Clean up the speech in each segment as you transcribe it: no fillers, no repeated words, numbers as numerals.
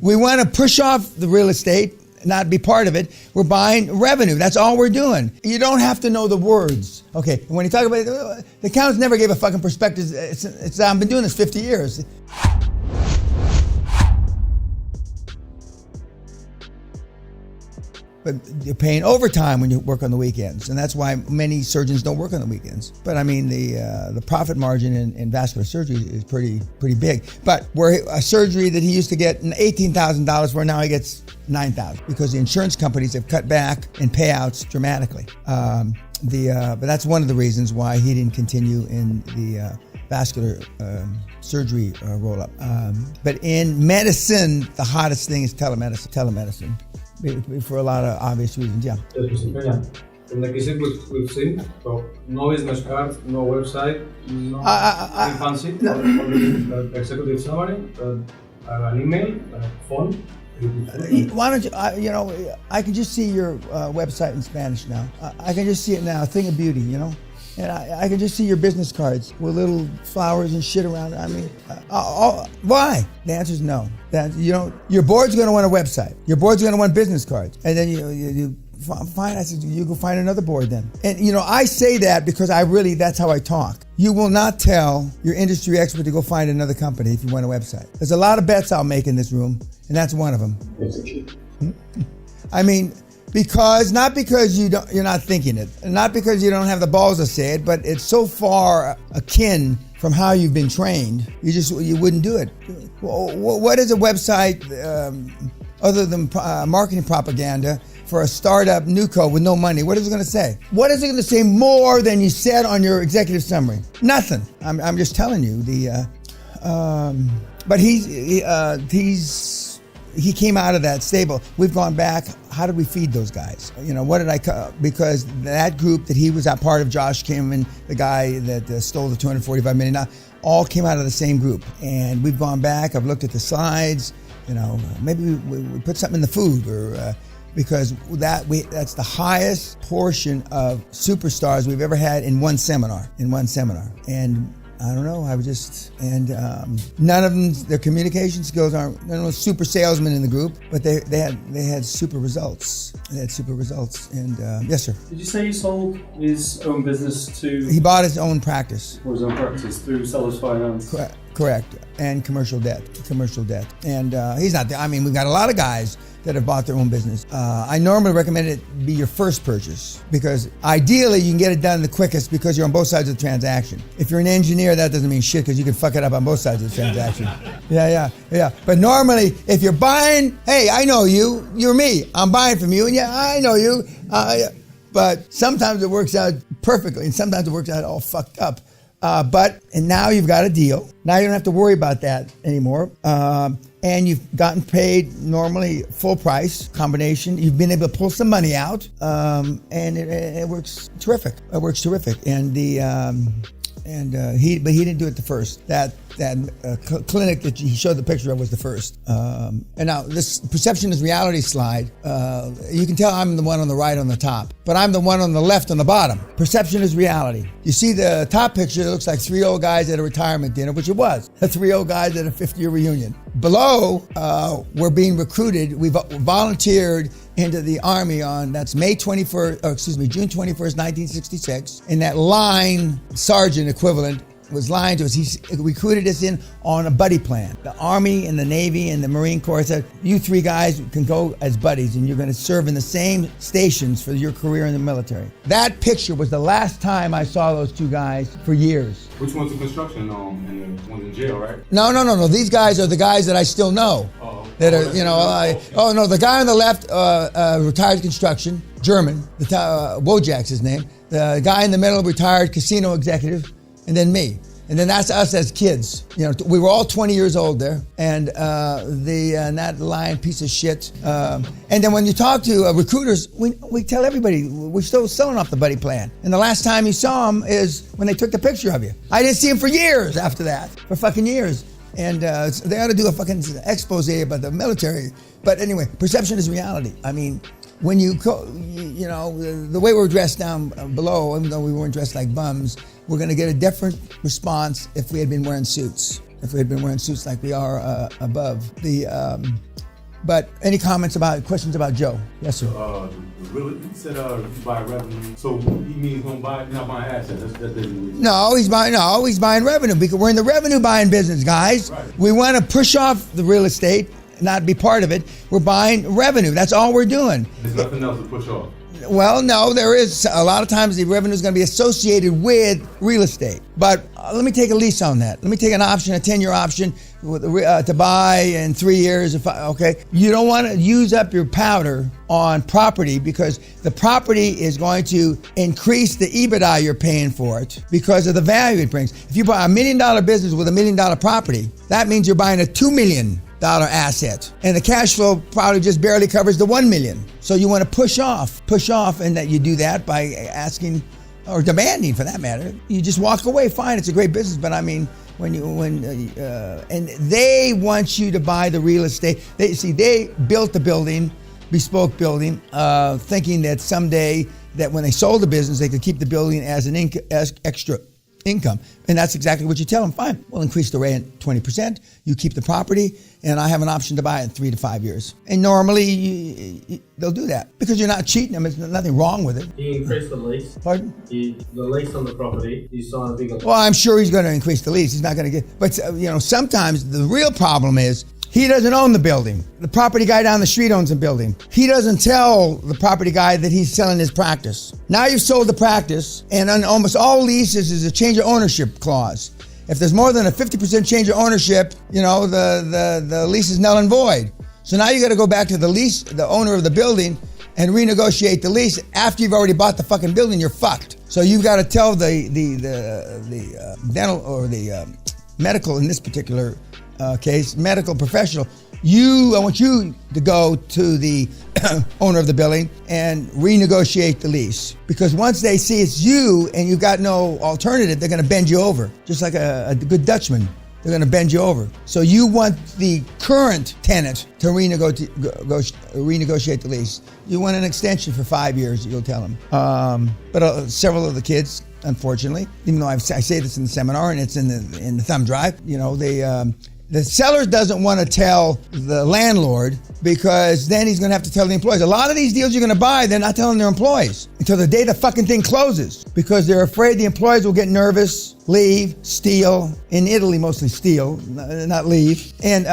We want to push off the real estate, not be part of it. We're buying revenue. That's all we're doing. You don't have to know the words. Okay, when you talk about it, the accountants never gave a fucking prospectus. I've been doing this 50 years. But you're paying overtime when you work on the weekends, and that's why many surgeons don't work on the weekends. But I mean, the profit margin in vascular surgery is pretty big. But where a surgery that he used to get $18,000 for, now he gets $9,000 because the insurance companies have cut back in payouts dramatically. But that's one of the reasons why he didn't continue in the vascular surgery roll-up. But in medicine, the hottest thing is telemedicine. For a lot of obvious reasons, yeah. Mr. Pena, from the cases we've seen, so no business card, no website, no fancy, only the executive summary, an email, a phone. Why don't you, I can just see your website in Spanish now. I can just see it now, a thing of beauty, And I can just see your business cards with little flowers and shit around it. I mean, why? The answer is no. Your board's going to want a website. Your board's going to want business cards. And then you fine. I said, you go find another board then. And I say that because that's how I talk. You will not tell your industry expert to go find another company if you want a website. There's a lot of bets I'll make in this room, and that's one of them. I mean, not because you're not thinking it, not because you don't have the balls to say it, but it's so far akin from how you've been trained, you wouldn't do it. What is a website other than marketing propaganda for a startup newco with no money? What is it going to say? What is it going to say more than you said on your executive summary? Nothing. I'm just telling you. But he came out of that stable. We've gone back. How did we feed those guys? Because that group that he was a part of, Josh Kim, the guy that stole the $245 million, all came out of the same group. And we've gone back. I've looked at the slides. Maybe we put something in the food, or because that's the highest portion of superstars we've ever had in one seminar. And I don't know. None of them, their communication skills aren't. There are no super salesmen in the group, but they had super results. And yes, sir. Did you say he sold his own business to? He bought his own practice. Or his own practice through seller's finance. Correct. And commercial debt. And he's not there. I mean, we've got a lot of guys that have bought their own business. I normally recommend it be your first purchase, because ideally you can get it done the quickest because you're on both sides of the transaction. If you're an engineer, that doesn't mean shit because you can fuck it up on both sides of the transaction. Yeah. But normally, if you're buying, hey, I know you, you're me, I'm buying from you, and yeah, I know you. But sometimes it works out perfectly, and sometimes it works out all fucked up. And now you've got a deal. Now you don't have to worry about that anymore. And you've gotten paid normally full price combination. You've been able to pull some money out, and it works terrific. And he didn't do it the first. That clinic that he showed the picture of was the first. And now this perception is reality slide. You can tell I'm the one on the right on the top, but I'm the one on the left on the bottom. Perception is reality. You see the top picture, it looks like three old guys at a retirement dinner, which it was. The three old guys at a 50-year reunion. Below, we're being recruited. We volunteered into the Army that's June 21st, 1966. And that line sergeant equivalent was lying to us. He recruited us in on a buddy plan. The Army and the Navy and the Marine Corps said, you three guys can go as buddies and you're going to serve in the same stations for your career in the military. That picture was the last time I saw those two guys for years. Which one's in construction and the one's in jail, right? No. These guys are the guys that I still know. The guy on the left, retired construction, German, Wojak's his name. The guy in the middle, retired casino executive, and then me. And then that's us as kids. We were all 20 years old there, and that lying piece of shit. And then when you talk to recruiters, we tell everybody we're still selling off the buddy plan. And the last time you saw them is when they took the picture of you. I didn't see them for years after that, for fucking years. And they ought to do a fucking expose about the military. But anyway, perception is reality. I mean, when you go, the way we're dressed down below, even though we weren't dressed like bums, we're going to get a different response if we had been wearing suits. If we had been wearing suits like we are above. But any questions about Joe? Yes, sir. Really, you said buy revenue. So he means gonna buy, not buying assets. No, he's buying revenue because we're in the revenue buying business, guys. Right. We want to push off the real estate, not be part of it. We're buying revenue. That's all we're doing. There's nothing else to push off. Well, no, there is. A lot of times the revenue is going to be associated with real estate. But let me take a lease on that. Let me take an option, a 10-year option to buy in 3 years. Okay. You don't want to use up your powder on property because the property is going to increase the EBITDA you're paying for it because of the value it brings. If you buy $1 million business with $1 million property, that means you're buying a $2 million asset, and the cash flow probably just barely covers the $1 million. So you want to push off, and that you do that by asking or demanding, for that matter. You just walk away. Fine, it's a great business, but I mean, and they want you to buy the real estate. They built the building, bespoke building, thinking that someday that when they sold the business, they could keep the building as an extra income. And that's exactly what you tell them. Fine, we'll increase the rent 20%. You keep the property, and I have an option to buy it in 3 to 5 years. And normally they'll do that because you're not cheating them. There's nothing wrong with it. He increased the lease. Pardon? The lease on the property. He signed a bigger. Well, I'm sure he's going to increase the lease. He's not going to get. But sometimes the real problem is he doesn't own the building. The property guy down the street owns the building. He doesn't tell the property guy that he's selling his practice. Now you've sold the practice, and on almost all leases is a change of ownership clause. If there's more than a 50% change of ownership, the lease is null and void. So now you got to go back to the owner of the building, and renegotiate the lease. After you've already bought the fucking building, you're fucked. So you've got to tell the dental or the medical, in this particular case, medical professional, I want you to go to the owner of the building and renegotiate the lease. Because once they see it's you and you've got no alternative, they're going to bend you over. Just like a good Dutchman, they're going to bend you over. So you want the current tenant to renegotiate the lease. You want an extension for 5 years, you'll tell them. But several of the kids, unfortunately, even though I say this in the seminar and it's in the thumb drive, the seller doesn't want to tell the landlord because then he's going to have to tell the employees. A lot of these deals you're going to buy, they're not telling their employees until the day the fucking thing closes because they're afraid the employees will get nervous, leave, steal. In Italy, mostly steal, not leave. And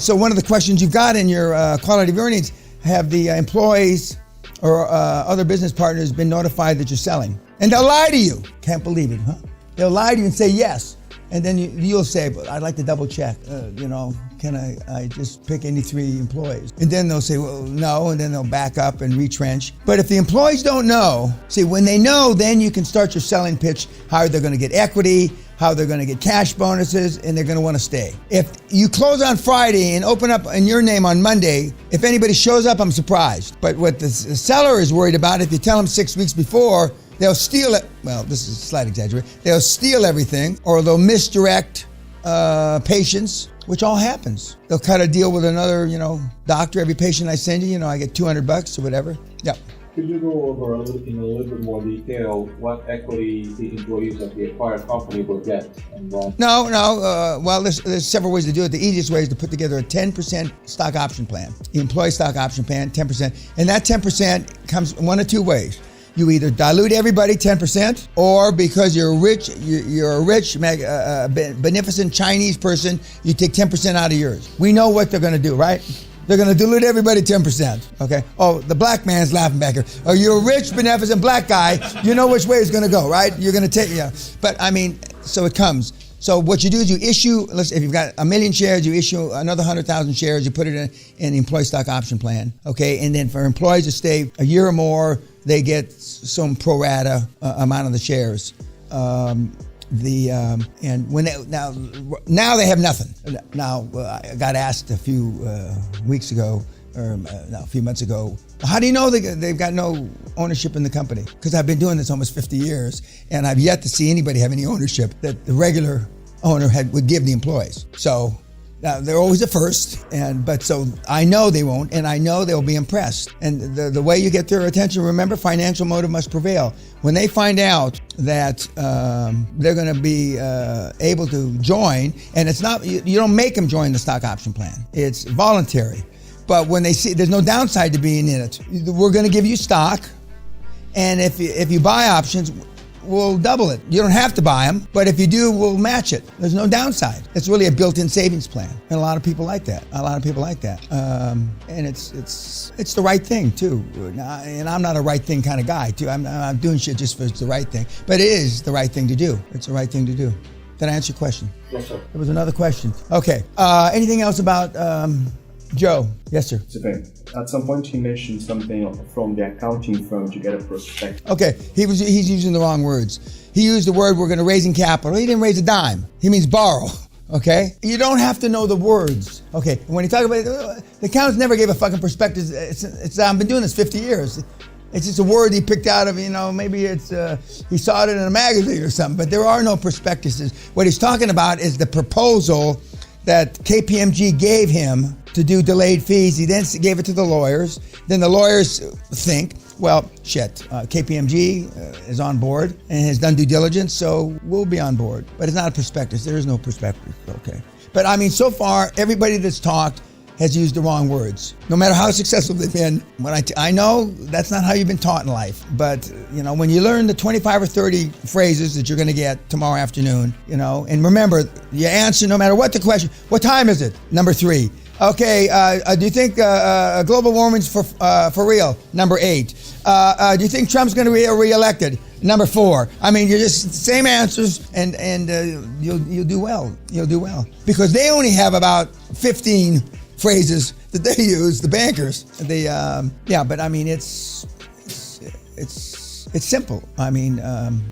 so one of the questions you've got in your quality of earnings, have the employees or other business partners been notified that you're selling? And they'll lie to you. Can't believe it, huh? They'll lie to you and say yes. And then you'll say, but I'd like to double check, can I just pick any 3 employees? And then they'll say, well, no, and then they'll back up and retrench. But if the employees don't know, when they know, then you can start your selling pitch, how they're going to get equity, how they're going to get cash bonuses, and they're going to want to stay. If you close on Friday and open up in your name on Monday, if anybody shows up, I'm surprised. But what the seller is worried about, if you tell them 6 weeks before, they'll steal it. Well, this is a slight exaggeration. They'll steal everything, or they'll misdirect patients, which all happens. They'll cut a deal with another, doctor. Every patient I send you, I get $200 or whatever. Yep. Could you go over in a little bit more detail what equity the employees of the acquired company will get and why? No. Well, there's several ways to do it. The easiest way is to put together a 10% stock option plan. The employee stock option plan, 10%. And that 10% comes one of 2 ways. You either dilute everybody 10%, or because you're a rich, beneficent Chinese person, you take 10% out of yours. We know what they're going to do, right? They're going to dilute everybody 10%. Okay. Oh, the black man's laughing back here. Oh, you're a rich, beneficent black guy. You know which way it's going to go, right? You're going to take, But I mean, so it comes. So what you do is you issue, if you've got 1 million shares, you issue another 100,000 shares, you put it in the employee stock option plan, okay? And then for employees to stay a year or more, they get some pro rata amount of the shares. And when now they have nothing. Now I got asked a few weeks ago, or a few months ago, how do you know they've got no ownership in the company? Because I've been doing this almost 50 years, and I've yet to see anybody have any ownership that the regular owner would give the employees. So Now, they're always the first, but so I know they won't, and I know they'll be impressed. And the way you get their attention, remember, financial motive must prevail. When they find out that they're going to be able to join, and it's not, you don't make them join the stock option plan. It's voluntary. But when they see there's no downside to being in it, we're going to give you stock, and if you buy options, we'll double it. You don't have to buy them, but if you do, we'll match it. There's no downside. It's really a built-in savings plan, and a lot of people like that. And it's the right thing too. And I'm not a right thing kind of guy too. I'm doing shit just for it's the right thing, but it is the right thing to do. It's the right thing to do. Did I answer your question? Yes, sir. There was another question. Okay. Anything else about Joe? Yes, sir. At some point, he mentioned something from the accounting firm to get a prospectus. Okay, he's using the wrong words. He used the word we're going to raising capital. He didn't raise a dime. He means borrow. Okay, you don't have to know the words. Okay, when you talk about it, the accountants never gave a fucking prospectus. I've been doing this 50 years. It's just a word he picked out of, maybe it's he saw it in a magazine or something. But there are no prospectuses. What he's talking about is the proposal that KPMG gave him to do delayed fees. He then gave it to the lawyers. Then the lawyers think, well, shit, KPMG is on board and has done due diligence, so we'll be on board. But it's not a prospectus. There is no prospectus, okay. But I mean, so far, everybody that's talked has used the wrong words. No matter how successful they've been, I know that's not how you've been taught in life. But, when you learn the 25 or 30 phrases that you're going to get tomorrow afternoon, and remember, you answer no matter what the question. What time is it? Number 3. Okay, do you think global warming's for real? Number 8. Do you think Trump's going to be reelected? Number 4. I mean, you're just same answers, and you'll do well. You'll do well because they only have about 15 phrases that they use, the bankers. But I mean, it's simple. I mean,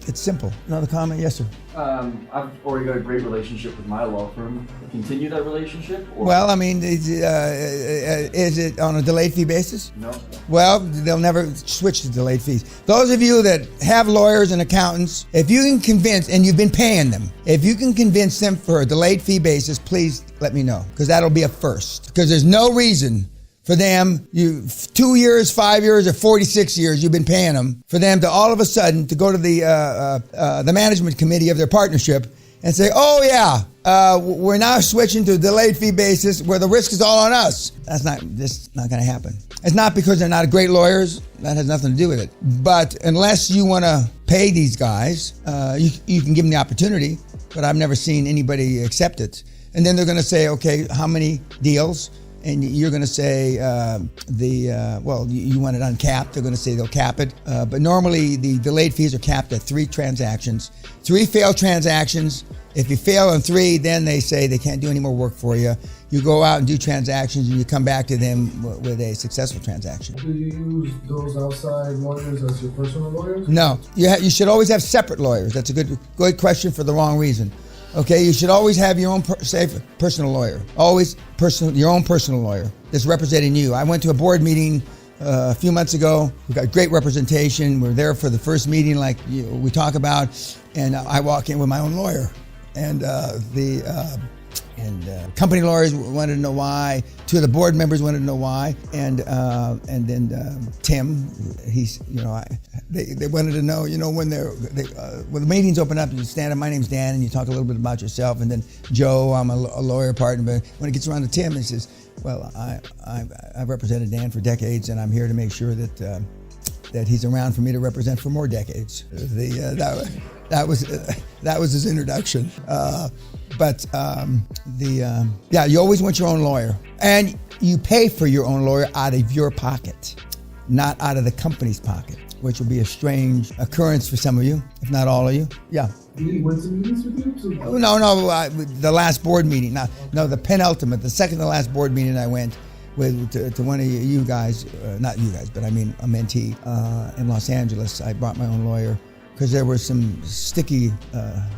it's simple. Another comment? Yes, sir. I've already got a great relationship with my law firm. Continue that relationship? Or? Well, I mean, is it on a delayed fee basis? No. Well, they'll never switch to delayed fees. Those of you that have lawyers and accountants, if you can convince, and you've been paying them, if you can convince them for a delayed fee basis, please let me know, because that'll be a first. Because there's no reason for them, 2 years, 5 years, or 46 years, you've been paying them, for them to all of a sudden to go to the management committee of their partnership and say, oh yeah, we're now switching to a delayed fee basis where the risk is all on us. That's not going to happen. It's not because they're not great lawyers. That has nothing to do with it. But unless you want to pay these guys, you can give them the opportunity, but I've never seen anybody accept it. And then they're going to say, okay, how many deals? And you're going to say you want it uncapped. They're going to say they'll cap it. But normally the delayed fees are capped at 3 transactions. 3 failed transactions. If you fail on 3, then they say they can't do any more work for you. You go out and do transactions and you come back to them with a successful transaction. Do you use those outside lawyers as your personal lawyers? No. You should always have separate lawyers. That's a good question for the wrong reason. Okay, you should always have your own personal lawyer. Always your own personal lawyer that's representing you. I went to a board meeting a few months ago. We got great representation. We're there for the first meeting, like we talk about, and I walk in with my own lawyer, and company lawyers wanted to know why. 2 of the board members wanted to know why, and then Tim, they wanted to know, when when the meetings open up, you stand up. My name's Dan, and you talk a little bit about yourself, and then Joe, I'm a lawyer partner. But when it gets around to Tim, he says, "Well, I've represented Dan for decades, and I'm here to make sure that he's around for me to represent for more decades." That was his introduction. You always want your own lawyer, and you pay for your own lawyer out of your pocket, not out of the company's pocket, which will be a strange occurrence for some of you, if not all of you. Yeah. Did he went to meetings with you too? No, the last board meeting. No, the penultimate, the second to last board meeting I went to one of you guys, not you guys, but I mean a mentee in Los Angeles. I brought my own lawyer because there were some sticky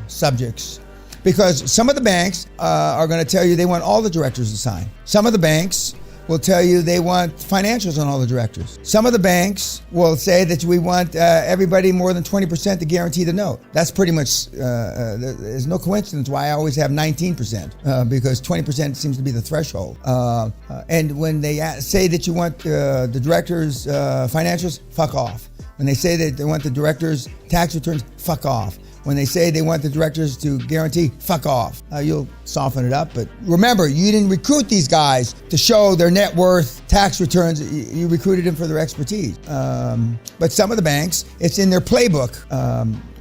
subjects. Because some of the banks are going to tell you they want all the directors to sign. Some of the banks will tell you they want financials on all the directors. Some of the banks will say that we want everybody more than 20% to guarantee the note. That's pretty much, there's no coincidence why I always have 19%, because 20% seems to be the threshold. And when they say that you want the directors' financials, fuck off. When they say that they want the directors' tax returns, fuck off. When they say they want the directors to guarantee, fuck off. You'll soften it up, but remember, you didn't recruit these guys to show their net worth, tax returns. You recruited them for their expertise. But some of the banks, it's in their playbook.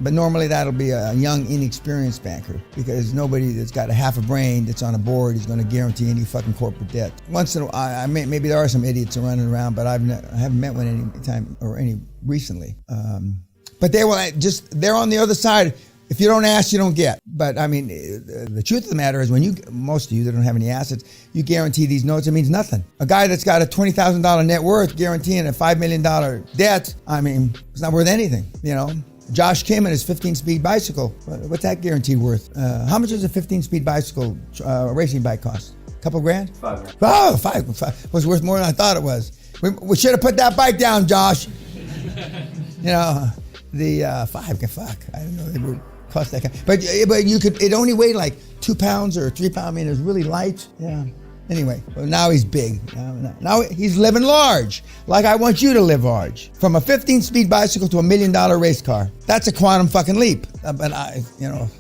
But normally that'll be a young, inexperienced banker, because nobody that's got a half a brain that's on a board is going to guarantee any fucking corporate debt. Once in a while, maybe there are some idiots running around, but I haven't met one any time or any recently. But they will they're on the other side. If you don't ask, you don't get. But I mean, the truth of the matter is, when most of you that don't have any assets, you guarantee these notes, it means nothing. A guy that's got a $20,000 net worth guaranteeing a $5 million debt, I mean, it's not worth anything, you know. Josh Kim and his 15-speed bicycle, what's that guarantee worth? How much does a 15-speed bicycle racing bike cost? A couple grand? $5. Oh, five was worth more than I thought it was. We should have put that bike down, Josh. You know. The fuck, I don't know, they would cost that kind. But you could, it only weighed like 2 pounds or 3 pounds. I mean, it was really light. Yeah. Anyway, well, now he's big. Now he's living large, like I want you to live large. From a 15-speed bicycle to $1 million race car. That's a quantum fucking leap. But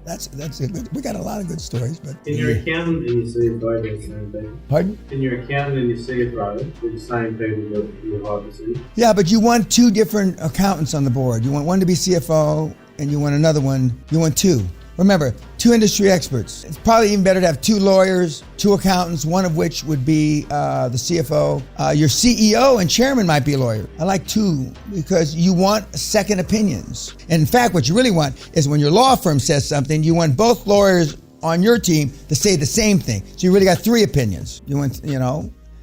that's a good. We got a lot of good stories. But in your account, and you say it right, it's the same thing. Pardon? In your account, and you say it right, it's the same thing with your hard to see. Yeah, but you want two different accountants on the board. You want one to be CFO, and you want another one. You want two. Remember, two industry experts. It's probably even better to have two lawyers, two accountants, one of which would be the CFO. Your CEO and chairman might be a lawyer. I like two, because you want second opinions. And in fact, what you really want is, when your law firm says something, you want both lawyers on your team to say the same thing. So you really got three opinions. You want,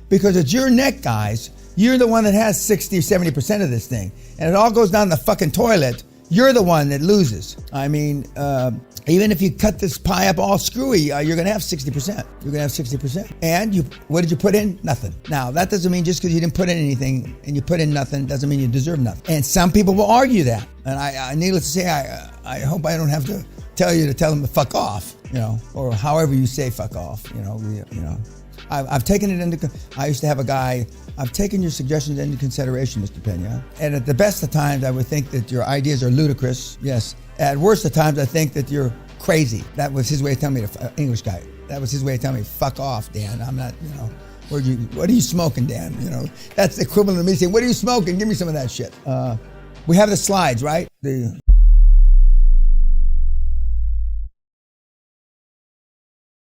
because it's your neck, guys. You're the one that has 60 or 70% of this thing. And it all goes down the fucking toilet. You're the one that loses. I mean, even if you cut this pie up all screwy, you're going to have 60%. You're going to have 60%. And what did you put in? Nothing. Now, that doesn't mean just because you didn't put in anything and you put in nothing doesn't mean you deserve nothing. And some people will argue that. And I needless to say, I hope I don't have to tell them to fuck off, or however you say fuck off, I've taken it into. I used to have a guy. I've taken your suggestions into consideration, Mr. Pena. And at the best of times, I would think that your ideas are ludicrous. Yes. At worst of times, I think that you're crazy. That was his way of telling me, English guy. That was his way of telling me, fuck off, Dan. I'm not, what are you smoking, Dan? That's the equivalent of me saying, what are you smoking? Give me some of that shit. We have the slides, right? The